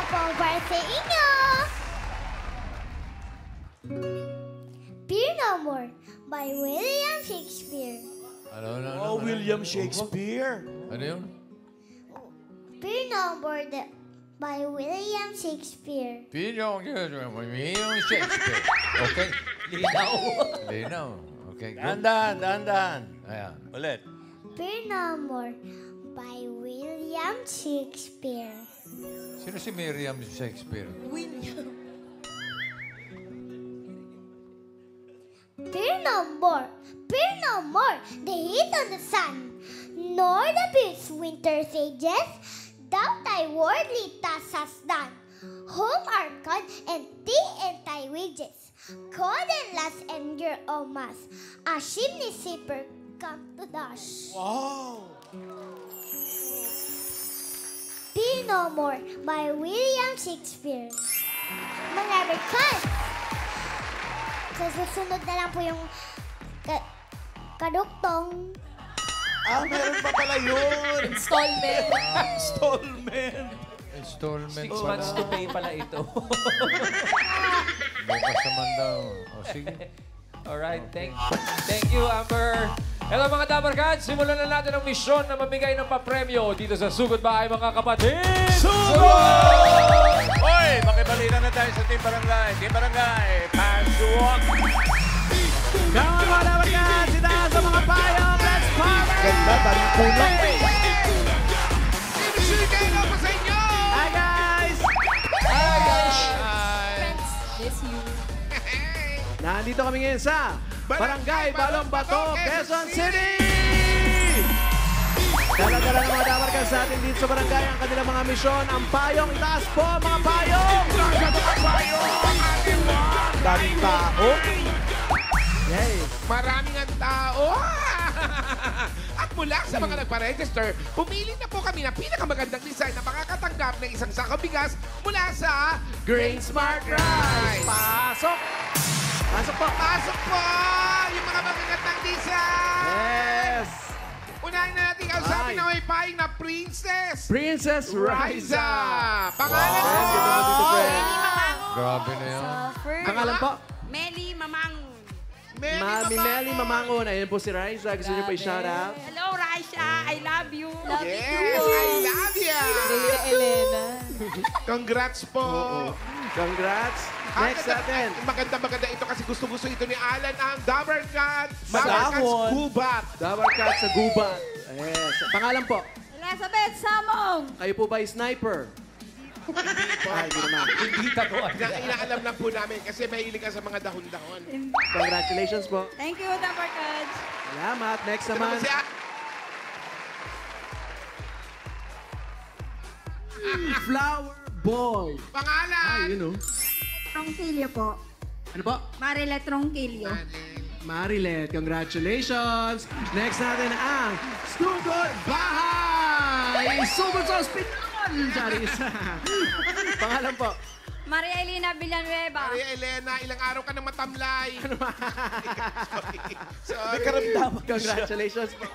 po para sa inyo. Fear No More by William Shakespeare. Oh, William Shakespeare. Ano yun? Fear No More by William Shakespeare. William Shakespeare. Okay? Linaw. Linaw. Okay, go. Dahan-dahan. Ayan. Ulit. Fear No More by William Shakespeare. Sino si Miriam Shakespeare? Fear no more, the heat of the sun, nor the fierce winter sages, thou thy worldly task hast done. Home are God and thee and thy wages. God and last endure all mass, a chimney sweeper come to dash. Wow. Fear No More by William Shakespeare. Mga records! Sa susunod na lang po yung kaduktong. Meron pa pala yun. Installment. Installment. Installment 6 pala. months to pay pala ito. Bukas naman daw. O, sige. Alright, thank you, Amber. Hello mga Dabarkad, simulan na natin ang misyon na mamigay ng papremyo dito sa Sugod Bahay mga kapatid! Sugod! Hoy, makibalita na tayo sa Team Barangay. Team Barangay, pasok! Come on, mga Dabarkad! Sita sa mga payong! Let's party! Ganda, daming puno. Ibigay na po sa inyo! Hi, guys! Hi, guys! Miss you. Nandito kami ngayon sa Barangay Balong Bato, Quezon City! Dala-dala ng mga Dabarkad sa atin dito sa barangay ang kanilang mga misyon. Ang payong, itaas po mga payong! Daming tao. Yay! Maraming ang tao! At mula sa mga nagpa-register, pumili na po kami ng pinakamagandang design na makakatanggap ng isang sakong bigas mula sa Grain Smart Rice! Pasok! Pasok po! Pasok po! Yung mga magagandang design! Yes! Unahin na natin ang sabi na may paing na Princess! Princess Riza! Riza! Pangalan Wow. po! Thank you, Meli Mamangon. Grabe na yan. Pangalan po? Meli Mamangon. Mami Meli Mamangon. Ayun po si Riza. Gusto niyo po i-shout out? Hello, Raisha. I love you. Yes! I love ya! Elena. Congrats po! Congrats! Next natin. Maganda ito kasi gusto-gusto ito ni Alan ang Dabarkad. Madahon. Gubat. Dabarkad sa gubat. Yes. Pangalan po? Elizabeth Samong. Kayo po ba sniper? Ay, hindi naman. Hindi taguan. Inaalam lang po namin kasi mahilig ka sa mga dahon-dahon. Congratulations po. Thank you, Dabarkad. Salamat. Next naman. Flower Boy. Pangalan! Yun o. Tronquillo po. Ano po? Marila Tronquillo. Marilet, congratulations! Next natin ang Sugod Bahay! Sugod sa Hospital! Charis! Pangalan po? Maria Elena Villanueva. Maria Elena, ilang araw ka na matamlay. Sorry. Congratulations po.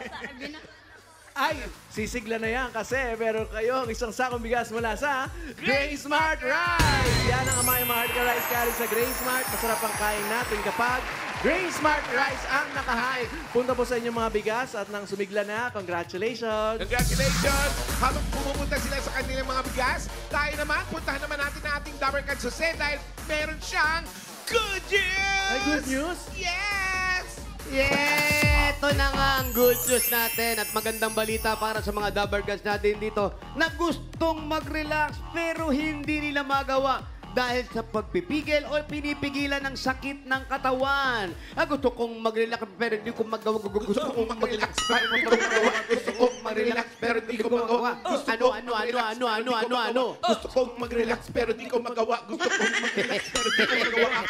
Ay, sisigla na yan kasi meron kayo isang sakong bigas mula sa Grain Smart Rice! Yan ang amay mga hardika rice galing sa Grain Smart. Masarap ang kain natin kapag Grain Smart Rice ang nakahain. Punta po sa inyong mga bigas at nang sumigla na, congratulations! Congratulations! Habang pumupunta sila sa kanilang mga bigas, tayo naman, puntahan naman natin ang ating Dabarkad Jose dahil meron siyang good news! Ay, good news? Yes! Yeah! Ito na nga ang good news natin at magandang balita para sa mga Dabarkads natin dito na gustong mag-relax pero hindi nila magawa dahil sa pagpipigil o pinipigilan ng sakit ng katawan. Gusto kong mag-relax pero hindi ko magawa. Gusto kong mag-relax pero hindi ko magawa. Gusto kong mag-relax pero hindi ko magawa. Ano? Gusto kong mag-relax pero di ko magawa. Gusto kong mag-relax pero di ko magawa.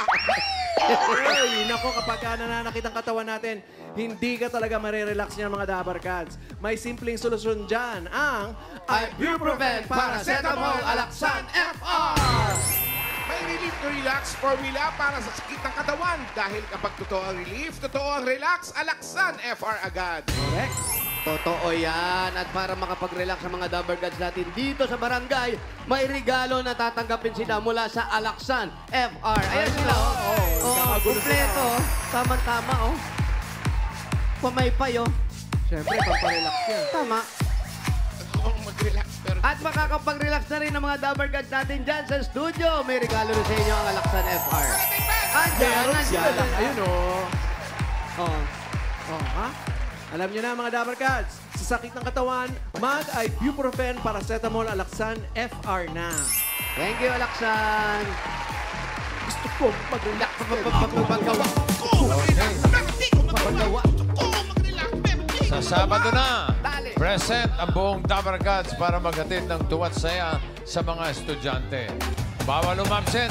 Ay, nako, kapag nananakit ang katawan natin, hindi ka talaga marirelax niyan mga Dabarkads. May simpleng solusyon dyan, ang Ibuprofen Paracetamol Alaxan FR! May relief to relax formula para sa sakit ng katawan. Dahil kapag totoo ang relief, totoo ang relax, Alaxan FR agad. Correct. Totoo yan. At para makapag-relax sa mga Dabber Gods natin dito sa barangay, may regalo na tatanggapin sila mula sa Alaksan FR. Ayan sila, oh. Kumpleto. Tama-tama, oh. Pamaypay, oh. Siyempre, paparelax yan. Tama. Oo, mag-relax. Pero At makakapag-relax na rin ang mga Dabber Gods natin dyan sa studio. May regalo rin sa inyo ang Alaksan FR. Andiyan. Ayun, oh. Oh. Oh, ha? Alam niyo na mga Dabber Cats, sa sakit ng katawan, mag-ibuprofen, paracetamol, Alaksan, FR na. Thank you, Alaksan. Gusto ko mag-relax. Paggawa. Paggawa. Sa Sabado na, present ang buong Dabber Gods para maghatid ng tuwat saya sa mga estudyante. Bawal umabsent.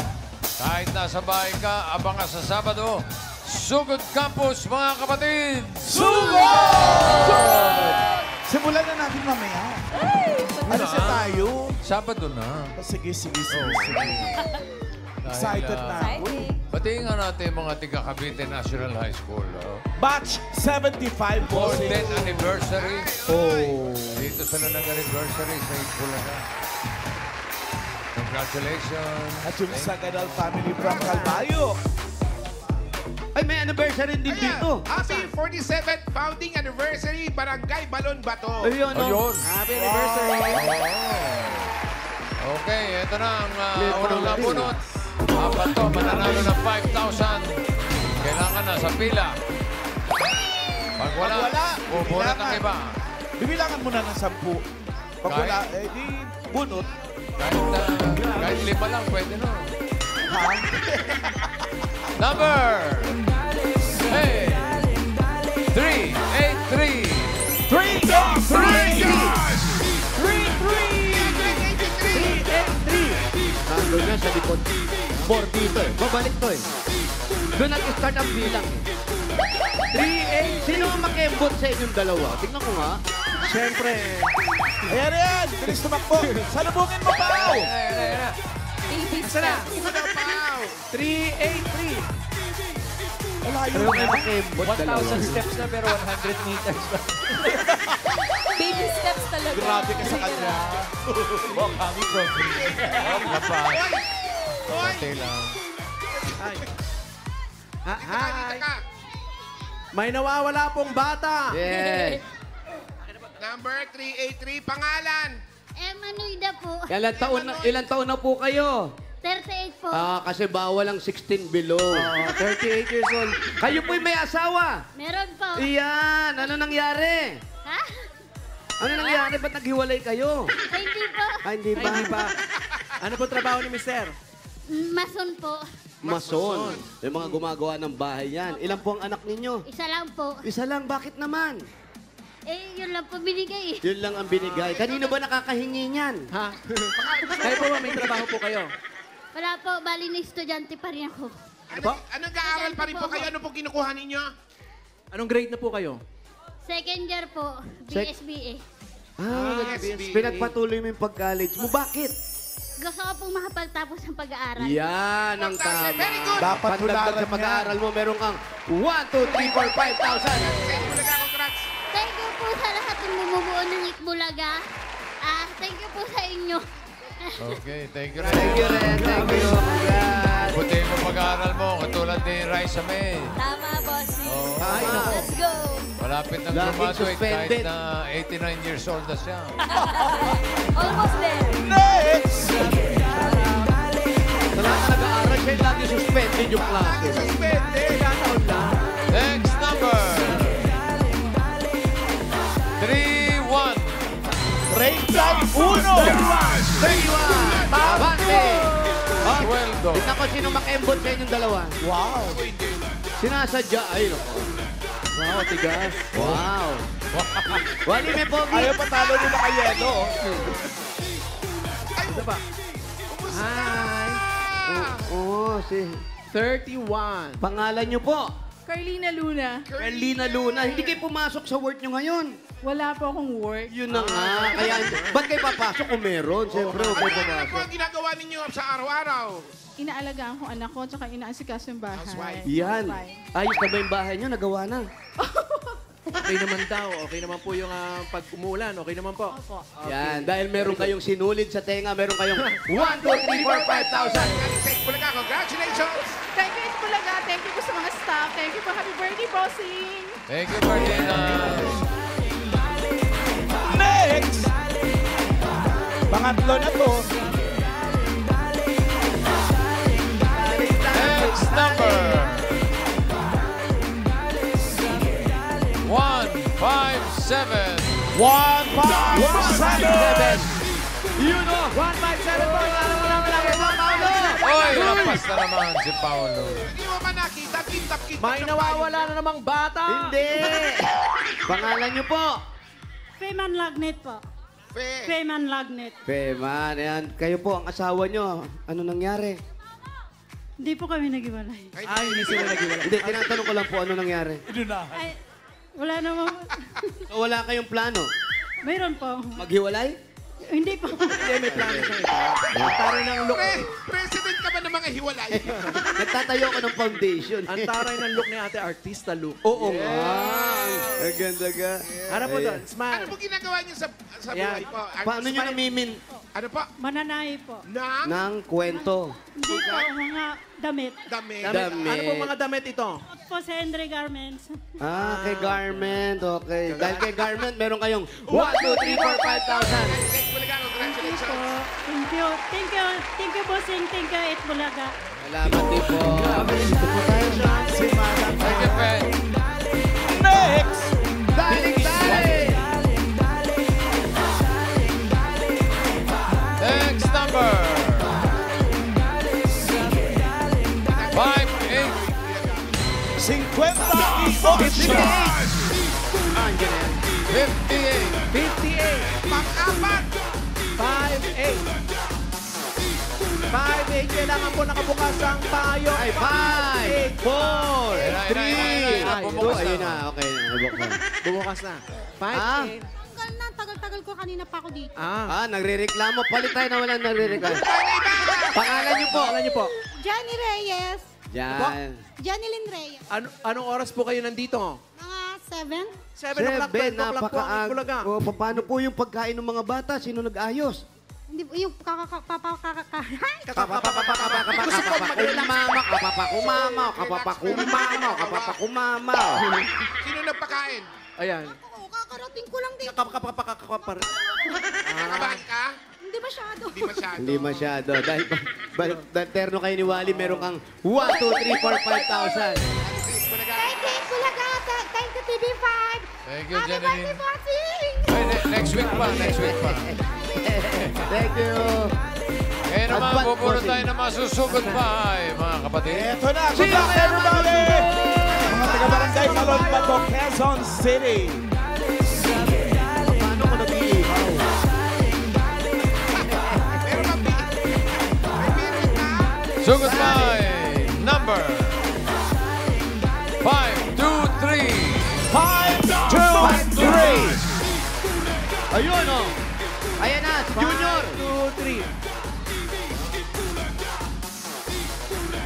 Kahit nasa bahay ka, abangan sa Sabado. Sugod Campus, mga kapatid! Simulan na natin mamaya. Ano siya tayo? Sabado na. Sige. Excited na ako. Batiin nga natin mga tiga Cavite National High School. Batch 75 po. 4th anniversary. Oh. Dito sila nag-anniversary sa Itbulaga. Congratulations. At yung Sagadal family from Calvayo. Ay, may anniversary din dito. Happy 47th founding anniversary, Barangay Balon Bato. Ayun, oh. Ayun. Happy anniversary. Okay, ito na ang unang nabunot. Apat to, mananalo ng 5,000. Kailangan na sa pila. Pag wala, bubunot ang iba. Bibilangan mo na ng 10. Pag wala, di bunot. Kahit 5 lang, pwede na. Ha? Number 383. 383. Nandun na sa likod. 4 dito eh. Babalik to eh. Doon nag-start ang bilang. 3-8. Sino ang makembot sa inyong dalawa? Tingnan ko nga. Siyempre. Ayan. Bilis tumakbo. Salubungin mo, Pao. Isa na. 383. Wala Pero yun. may makembot dalawa. 1,000 steps na pero 100 meters pa. Baby steps talaga. Grabe ka sa kanya. Oh, kami from Lapas. Hoy! Konti lang. Hi. Dito ka. May nawawala pong bata. Yes. Number 383, pangalan. Manuida po. Ilan taon na po kayo? 38 po. Kasi bawal ang 16 below. 38 years old. Kayo po'y may asawa. Meron po. Iyan. Ano nangyari? Ha? Ano nangyari? Ba't naghiwalay kayo? Ay, hindi po. Hindi ba? Hindi pa. Ano po trabaho ni Mister? Mason po. Mason. Yung mga gumagawa ng bahay yan. Ilan po ang anak ninyo? Isa lang po. Isa lang. Bakit naman? Yun lang po binigay. Yun lang ang binigay. Kanino ba nakakahingi niyan? Ha? Kayo po ba may trabaho po kayo? Wala po, bali na estudyante pa rin ako. Anong aaral pa rin po kayo? Ano po kinukuha ninyo? Anong grade na po kayo? Second year po, BSBA. SBA. Pinagpatuloy mo yung pag-college mo. Bakit? Gusto ko pong makapagtapos ng pag-aaral. Yan ang tama. Very good. Dapat Pandagdag tularan sa yan. pag-aaral mo, meron kang 1, 2, 3, 4, 5,000. Congrats. Thank you po sa lahat ng bumubuo ng Itbulaga. Thank you po sa inyo. Okay, thank you rin. Thank you rin. Thank you. Congrats. Buti mo pag-aaral mo, katulad ni Raisa May. Tama, bossy. Ay, nako. Let's go. Malapit na Laging graduate suspended. kahit na 89 years old na siya. Almost there. Next! Sa lahat na nag-aaral siya, lagi suspended yung klase. Suspende. Next number. 3-1. Break time 1! Abante! Sweldo. Tignan ko sino makembot sa inyong dalawa. Wow! Sinasadya. Ay, nako. Wow, tigas. Wow. Wali may pogi. Ayaw patalo ni Makayedo. Ano ba? Hi. Oo, si... 31. Pangalan niyo po? Carlina Luna. Carlina Luna. Hindi kayo pumasok sa work niyo ngayon. Wala po akong work. Yun na nga. Kaya, ba't kayo papasok kung meron? Siyempre, huwag kayo Ano po papasok. ang ginagawa ninyo sa araw-araw? Inaalagaan ko anak ko, tsaka inaasikaso yung bahay. Housewife. Yan. Fine. Ayos na ba yung bahay niyo? Nagawa na. Okay naman daw. Okay naman po yung pag umuulan. Okay naman po. Opo. Yan, dahil meron kayong sinulid sa tenga, meron kayong 1, 2, 3, 4, 5,000. Galing sa Itbulaga, congratulations! Thank you, Itbulaga. Thank you po sa mga staff. Thank you po. Happy birthday, bossing. Thank you, Martina. Next! Pangatlo na to. Next number. 157. 157. Yun o! 157 po. Oy, lampas na naman si Paolo. Hindi mo ba nakita? Kintap-kintap. May nawawala na namang bata. Hindi! Pangalan niyo po? Fayman Lagnet po. Fayman Lagnet. Feman, ayan. Kayo po, ang asawa niyo. Ano nangyari? Hindi po kami nag-iwalay. Ay, hindi sila nag-iwala. Hindi, tinatanong ko lang po ano nangyari. Ay, wala naman. So, wala kayong plano? Mayroon po. Maghiwalay? Hindi po. Hindi, may plano siya. Taray ng look. President ka ba ng mga hiwalay? Nagtatayo ka ng foundation. Ang taray ng look ni ate, artista look. Oo nga. Ang ganda ka. Ano po doon? Ano Smile. po ginagawa niyo sa Yan. buhay po? Paano nyo namimin Ano po? Mananahi po. Nang ng kwento? Hindi po, mga damit. damit. Damit. Ano po mga damit ito? Po sa Andre Garments. Ah, kay Garment. Okay. Dahil kay Garment, meron kayong 1, 2, 3, 4, 5,000. Itbulaga, congratulations. Thank you. Thank you. Thank you, bossing. Thank you, Itbulaga. Salamat din po. Dito po tayo. Thank you, Fred. Next! Daling dali! Next number. 58. Andiyan na yan. 58. 58. Pang-apat. 58. 58. Kailangan po nakabukas ang tayo. Ay, 5, 4, 3, Bumukas na. Ayun na, okay na. Nabuksan. Bumukas na. 58. Tagal na, tagal-tagal ko kanina pa ako dito. Nagre-reklamo. Palit tayo na walang nagre-reklamo. Pangalan niyo po. Pangalan niyo po. Johnny Reyes. Yan. Johnny Reyes. Anong oras po kayo nandito? Mga 7. 7 o'clock, 12 o'clock po ang napaka- Itbulaga. O, paano po yung pagkain ng mga bata? Sino nag-ayos? Hindi, yung Kapapakumama, kapapakumama. Sino nagpakain? Ayan. Ako, kakarating ko lang dito. Nakabahan ka? Hindi masyado. Hindi masyado. Hindi masyado. Dahil terno kayo ni Wally, meron kang 1, 2, 3, 4, 5,000. Thank you, Itbulaga. Thank you, TV5. Thank you, Happy Jeneline. birthday, bossing. Ay, next week pa, next week pa. Thank you. Ngayon naman, Advance pupunta bossing. tayo ng masusugod pa, mga kapatid. Ito na, good luck everybody! Mga taga-barangay Malon Bato, Quezon City. Paano ko nag-iihaw? Pero may meron ka. Sugod pa, number 5, 2, 3. 5, 2, 3. Ayun, oh. Ayan na, Junior. 2, 3.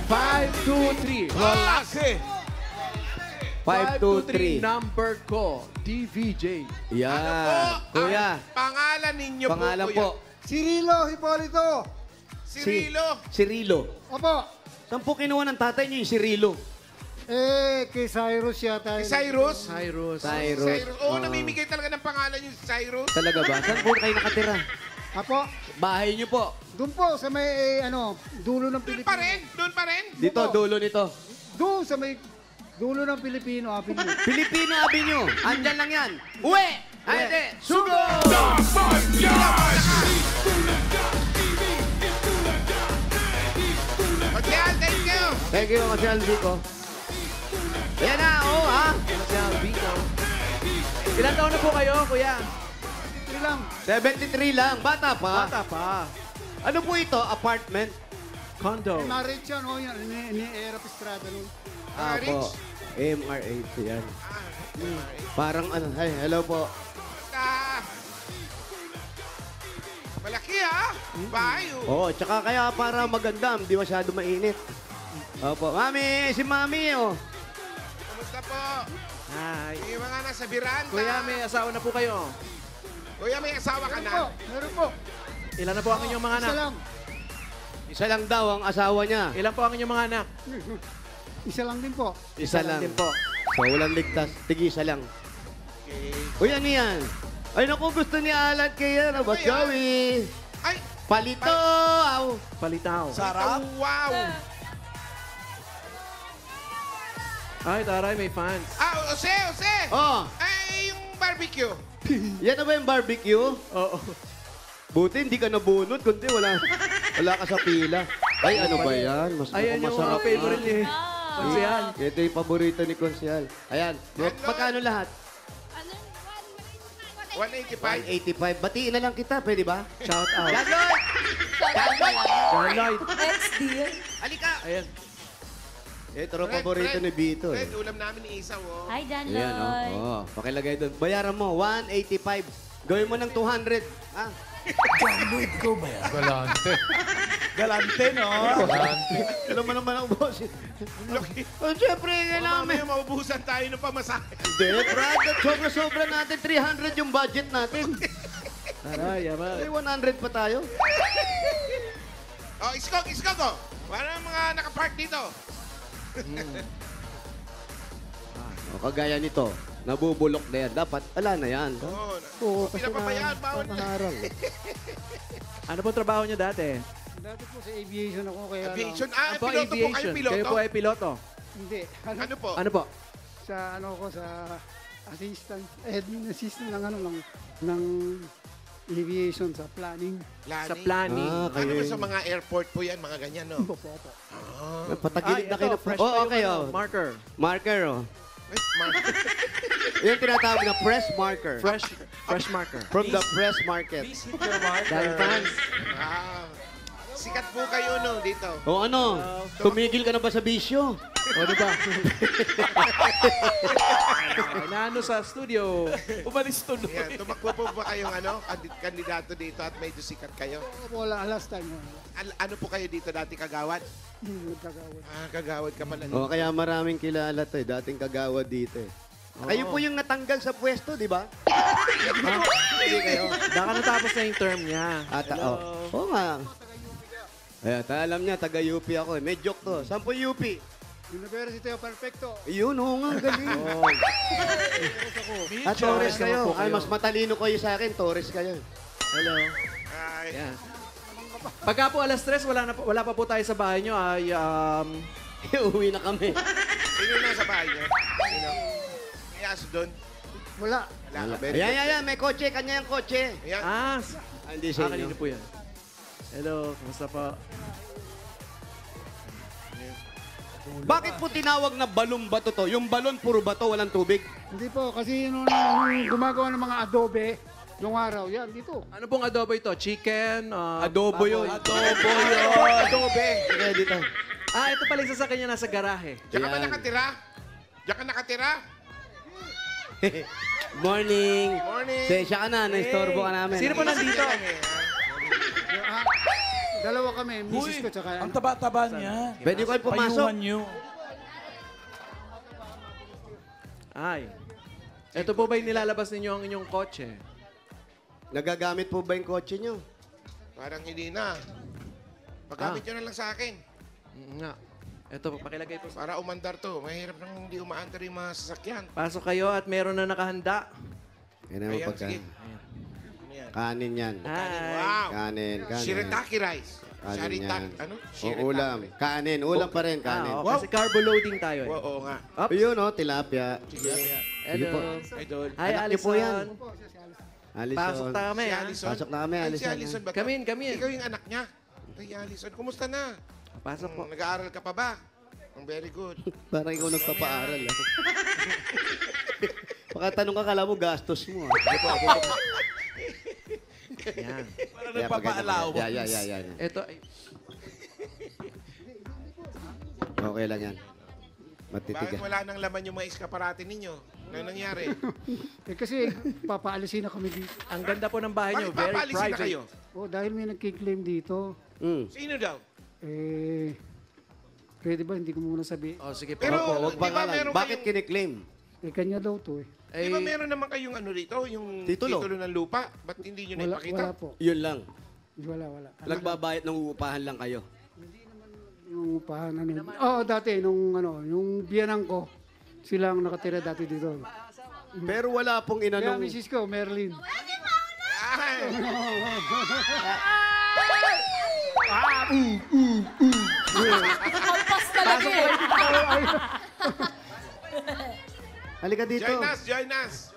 5, 2, 3. Lalaki. 5, 2, 3. Number ko, DVJ. Yan. Kuya, Pangalan ninyo pangalan po, po. Cirilo Hipolito. Cirilo. Cirilo. Opo. Saan po kinuha ng tatay niyo yung Cirilo? Kay Cyrus yata. Si Cyrus. Cyrus. Cyrus. Oo, namimigay talaga ng pangalan yung Cyrus. Talaga ba? Saan po kayo nakatira? Apo, Bahay niyo po. doon po sa may, dulo ng Doon Pilipino. pa rin? Doon pa rin? Dito, dulo nito. Doon sa may dulo ng Pilipino, Avenue. Filipino Avenue. Andyan lang yan. Uwe! Ay, hindi. Sugo! Hotel, thank you. Thank you, Kasi Alvico. Ayan na, oh, ha? Marcel Vico. Ilan taon na po kayo, kuya? Ito lang. 73 lang. Bata pa. Bata pa. Ano po ito? Apartment? Condo. Marriage yan, yan. Ni Era Pistrada nun. Po. MR8 yan. Parang ano, hey, hello po. Malaki ha? Bayo. Oo, tsaka kaya para maganda, hindi masyado mainit. Opo. Mami, si Mami, oh. Kamusta po? Hi. Yung mga nasa biranda. Kuya, may asawa na po kayo. Kuya, may asawa ka na. Meron po. Ilan na po ang inyong mga anak? Isa lang. Isa lang daw ang asawa niya. Ilan po ang inyong mga anak? Isa lang din po. Isa lang. din po. So, walang ligtas. Tig-isa lang. Okay. Uy, ano yan? Ay, naku, gusto ni Alan kaya na ba, Joey? Ay! Palito! Palitaw. Sarap. Wow! Ay, taray, may fans. Ah, Jose! Oh, Ay, yung barbecue. yan na ba yung barbecue? Oo. Buti hindi ka nabunot, kundi wala ka sa pila. Ay, ano ba yan? Mas Ayan yung masarap favorite ni na. Konsyal. Ito yung paborito ni Konsyal. Ayan. Magkano lahat? 185. 185. Batiin na lang kita, pwede ba? Shout out. Gagawin! Starlight. Halika! Ayan. Ito rin paborito ni Vito. Fred, ulam namin ni Isaw, oh. Hi, John Ayan, Lloyd. oh. Pakilagay doon. Bayaran mo, 185. Gawin mo ng 200. Ah. Galante. Galante, no? Galante. Alam mo naman ang boss. Oh, siyempre, kailangan Mamaya maubusan tayo ng pamasahe. Hindi, Brad. Sobra-sobra natin. 300 yung budget natin. Taray, Ay, yaman. 100 pa tayo. Oh, iskog, oh. Para mga nakapark dito. O, kagaya nito. Nabubulok na yan. Dapat, ala na yan. Oo, pinapabayaan, bawal na. Panaharang. Ano po trabaho niyo dati? Dati po sa aviation ako kaya Aviation. lang. Ah, Ano po, piloto po kayo, aviation. piloto. Kayo po ay piloto. Hindi. Ano po? Ano po? Sa ano ko sa assistant, admin assistant ng ano ng aviation sa planning. Sa planning. Ah, Ano kayo. ba sa mga airport po yan, mga ganyan, no? Opo, opo. Patagilid na kayo. fresh Oh, pa yung okay, ano, oh. marker. Marker, oh. Ay, Yung tinatawag na press marker. Fresh marker. From the press market. Dahil fans. Ah, sikat po kayo, no, dito. O ano? Tumigil ka na ba sa bisyo? O, di ba? Naano sa studio. Umalis tuloy. Yan, tumakbo po ba kayong kandidato dito at medyo sikat kayo? Opo, last time. Ano po kayo dito dati, kagawad? Nagkagawad. Ah, kagawad ka pala. O, kaya maraming kilala to eh. Dating kagawad dito eh. Kayo po yung natanggal sa pwesto, di ba? Hindi kayo. Baka natapos na yung term niya. Oo nga. Ayan, alam niya, taga-UP ako eh. May joke to. Saan po UP? University of Perfecto. Yun, oo nga, galing. At Torres kayo. Ay, mas matalino kayo sa akin. Torres kayo. Hello. Ay, Yan. Pagka po alas 3, wala pa po tayo sa bahay nyo, ay Uwi na kami. sino na sa bahay niyo? Sino? May aso doon? Wala. Wala ka. Ayan, may kotse. Kanya yung kotse. Ayan. Hindi sa inyo. kanino po yan. Hello, kamusta po? Bakit po tinawag na balong bato to? Yung balon puro bato, walang tubig? Hindi po, kasi nung gumagawa ng mga adobe, nung araw, yan, dito. Ano pong adobo ito? Chicken? Adobo yun. Adobe. Kaya dito. Ah, ito pala yung sasakyan niya nasa garahe. Diyan ka ba Ayan. nakatira? Diyan ka nakatira? Morning. Morning. Sensya ka na, naistorbo ka namin. Sino po nandito? Dalawa kami, misis ko, tsaka Ang taba-taba niya. Pwede ko kayo pumasok. Payuhan niyo. Ay. Ito po ba yung nilalabas ninyo ang inyong kotse? Nagagamit po ba yung kotse nyo? Parang hindi na. Paggamit nyo na lang sa akin. Nga. Ito, pakilagay po. Para umandar to. Mahirap nang hindi umaandar yung mga sasakyan. Pasok kayo at meron na nakahanda. Yan naman Ayan, pagka. sige. Ano yan? Kanin yan. Hi. Wow. Kanin. Shirataki rice. Kanin Shirataki. yan. Ano? O ulam. Kanin. Ulam pa rin. Kanin. Ah, kasi carbo loading tayo. Eh. Oo nga. Up. Yun o, tilapia. Hello. po. Idol. Hi, Anak niyo po yan. Alison. Alison. Pasok na kami, Si ha? Alison. Pasok na kami, Ay, Alison. Si Alison ba? to? Come in. Ikaw yung anak niya. Ay, Alison. Kumusta na? Pasok po. Nag-aaral ka pa ba? Very good. Parang ikaw nagpapaaral. Pagkatanong ka, kala mo gastos mo. Yan. Parang nagpapaalaw. Yan. Ito, ay, Okay lang yan. Bakit Matitigas. wala nang laman yung mga iskaparate ninyo? Ano nangyari? kasi papaalisin na kami dito. ang ganda po ng bahay nyo. Bakit Very papaalisin na private. kayo? Oh, dahil may nagkiklaim dito, Sino daw? pwede ba hindi ko muna sabihin? Oh, sige po. Pero, Opo, wag di ba pangalan. meron Bakit kayong- kiniklaim? kanya daw to eh. Di ba meron naman kayong ano rito, yung Titulo. ng lupa? Ba't hindi nyo na ipakita? Wala po. Yun lang. Wala. Nagbabayad ng uupahan lang kayo. Yung upahan, dati, yung biyanang ko, sila ang nakatira dati dito. Pero wala pong Kaya inanong... misis ko, Merlin. Ay! Kampas talaga eh. Halika dito. Join us!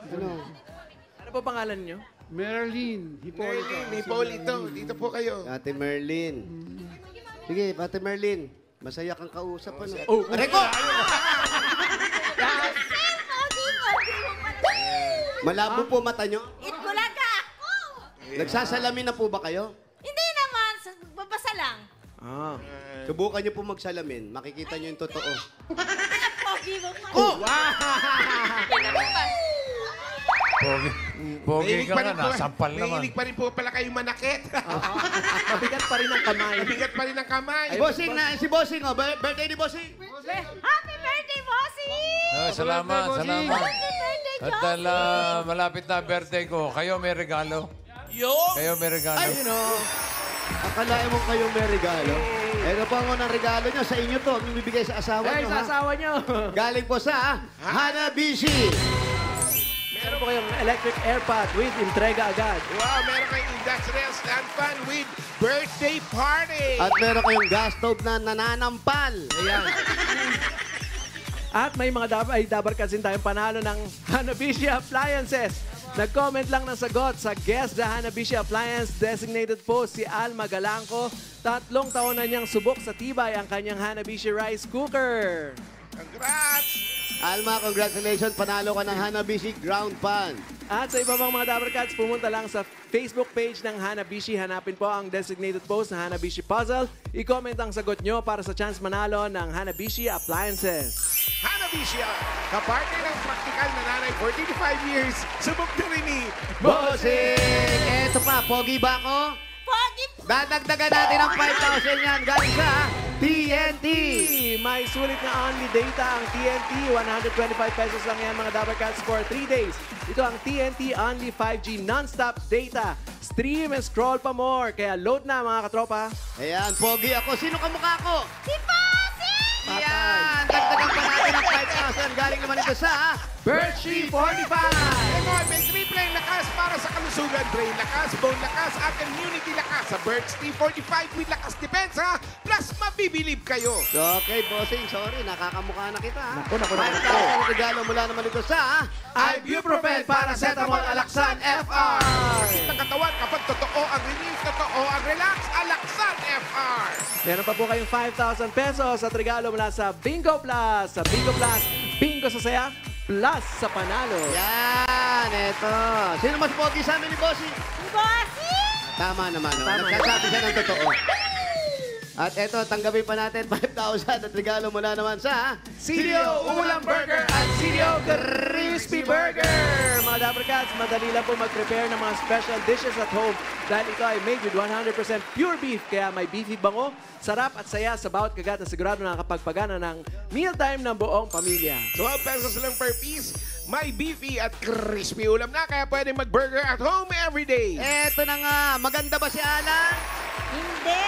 Ano po pangalan nyo? Merlin. Merlin, Hipolito. Dito po kayo. Ate Merlin. Sige, Ate Merlin. Masaya kang kausap. Ano? Oh, Reko! Malabo po mata nyo? Itbulaga! Nagsasalamin na po ba kayo? Hindi naman. Babasa lang. Subukan nyo po magsalamin. Makikita nyo yung totoo. Pogi mo pa. Oh! Pogi ka nga, nasampal naman. Mahilig pa rin po pala kayo manakit. Mabigat pa rin ang kamay. Mabigat pa rin ang kamay. Ay, Bossing na, si Bossing, oh. Birthday ni Bossing. Happy birthday, Bossing! Salamat. Happy birthday, At dahil malapit na ang birthday ko, kayo may regalo. Kayo may regalo. Ay, akalain mo kayong may regalo. Ito po ang unang regalo nyo. Sa inyo to. Ang bibigay sa asawa nyo, Sa asawa nyo. Galing po sa Hanabishi. Meron po kayong electric airpod with entrega agad. Wow, meron kayong industrial stand fan with birthday party. At meron kayong gas stove na nananampal. Ayan. At may mga dabarkads din tayong panalo ng Hanabishi Appliances. Nag-comment lang ng sagot sa Guess the Hanabishi Appliance designated po si Alma Galangco. 3 taon na niyang subok sa tibay ang kanyang Hanabishi Rice Cooker. Congrats! Alma, congratulations. Panalo ka ng Hanabishi Ground Pan. At sa iba pang mga dabarkads, pumunta lang sa Facebook page ng Hanabishi. Hanapin po ang designated post na Hanabishi Puzzle. I-comment ang sagot nyo para sa chance manalo ng Hanabishi Appliances. Hanabishi, kapartner ng praktikal na nanay for 35 years. Subok na rin ni Bossing! Eto pa, pogi ba ako? Pogi! Dadagdagan natin ang 5,000 yan galing sa TNT. May sulit na only data ang TNT. 125 pesos lang yan mga dabarkads for 3 days. Ito ang TNT only 5G non-stop data. Stream and scroll pa more. Kaya load na mga katropa. Ayan, pogi ako. Sino kamukha ko? Si Bossing! Yan! Dagdagan pa natin ang 5,000. Galing naman ito sa Birchie 45! Ngayon, may triple lakas para sa kalusugan. Brain lakas, bone lakas, at immunity lakas. Sa Birch T45 with lakas depensa, plus mabibilib kayo. Okay, Bossing. Sorry, nakakamukha na kita. Naku. 5,000 regalo mula naman ito sa Ibuprofen Paracetamol Alaxan FR! Sakit ng katawan kapag totoo ang relief, totoo ang relax, Alaxan FR. Meron pa po kayong 5,000 pesos at regalo mula sa Bingo Plus. Sa Bingo Plus, bingo sa saya, plus sa panalo. Yan, eto. Sino mas pogi sa amin ni Bossing? Bossing! Tama naman. No? Nagsasabi siya ng totoo. At eto, tanggapin pa natin 5,000 at regalo mula naman sa CDO Ulam Burger at CDO Crispy Burger! Mga dabarkads, madali lang po mag-prepare ng mga special dishes at home dahil ito ay made with 100% pure beef. Kaya may beefy bango, sarap at saya sa bawat kagat na sigurado nakakapagpagana ng mealtime ng buong pamilya. 12 pesos lang per piece. May beefy at crispy ulam na kaya pwede mag-burger at home every day. Eto na nga, maganda ba si Alan? Hindi!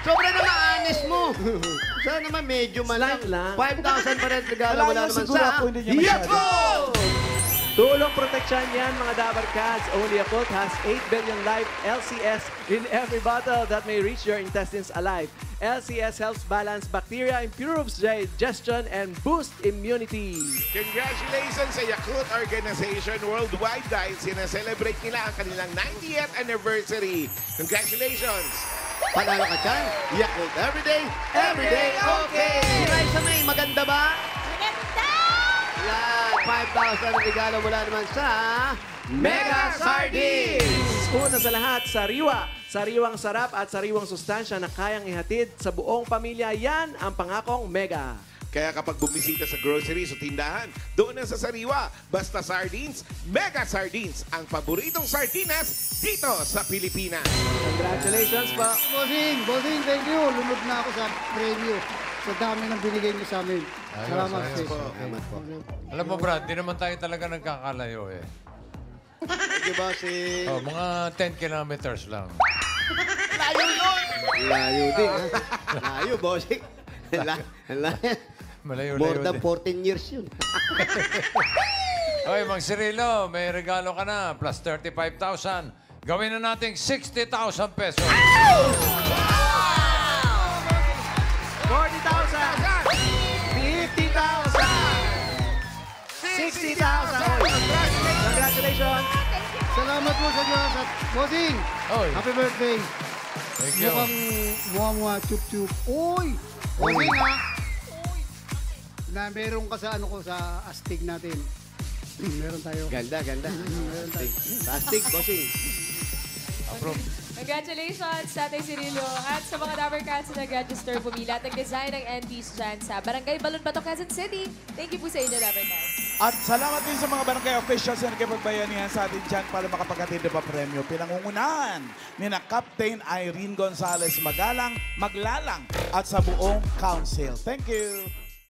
Sobra naman honest mo. Sana naman medyo man Slight lang. 5,000 pa rin regalo mula naman sa Yakult! Tulong proteksyon yan mga dabarkads. Only Yakult has 8 billion live LCS in every bottle that may reach your intestines alive. LCS helps balance bacteria, improves digestion, and boosts immunity. Congratulations sa Yakult Organization worldwide dahil sinaselebrate nila ang kanilang 90th anniversary. Congratulations! Panalo ka dyan. Yakult everyday okay. Si Raisa May, maganda ba? Maganda! Yan, 5,000 regalo mula naman sa Mega Sardines! Una sa lahat, sariwa. Sariwang sarap at sariwang sustansya na kayang ihatid sa buong pamilya. Yan ang pangakong Mega. Kaya kapag bumisita sa groceries o tindahan, doon na sa sariwa. Basta sardines, Mega Sardines, ang paboritong sardinas dito sa Pilipinas. Congratulations po. Bossing, thank you. Lunod na ako sa preview. sa dami ng binigay niyo sa amin. Ayos, Salamat, ayos. Sis. Salamat po. Alam mo, Brad, di naman tayo talaga nagkakalayo eh. Di ba si... Oh, mga 10 kilometers lang. Layo din, ha? Layo, bossing. Malayo-layo More than din. 14 years yun. Okay, Mang Cirilo, may regalo ka na. Plus 35,000. Gawin na nating 60,000 pesos. 40,000! 50,000! 60,000! Congratulations! Salamat po sa Diyos at Bossing! Oy. Happy birthday! Thank you. Mukhang muha-muha, chup-chup. Uy! Bossing ha! Na meron ka sa ano ko sa astig natin. Meron tayo. Ganda, ganda. Meron tayo. Tastig, bossing. Approve. Congratulations, Tatay Cirilo. At sa mga Dabber Cats na nag-register pumila at nag-design ng NPs dyan sa Barangay Balon Bato, Quezon City. Thank you po sa inyo, Dabber Cats. At salamat din sa mga barangay officials na nagkipagbayanihan sa atin dyan para makapaghatid ng papremyo. Pinangungunahan ni na Captain Irene Gonzalez Magalang, Maglalang at sa buong council. Thank you.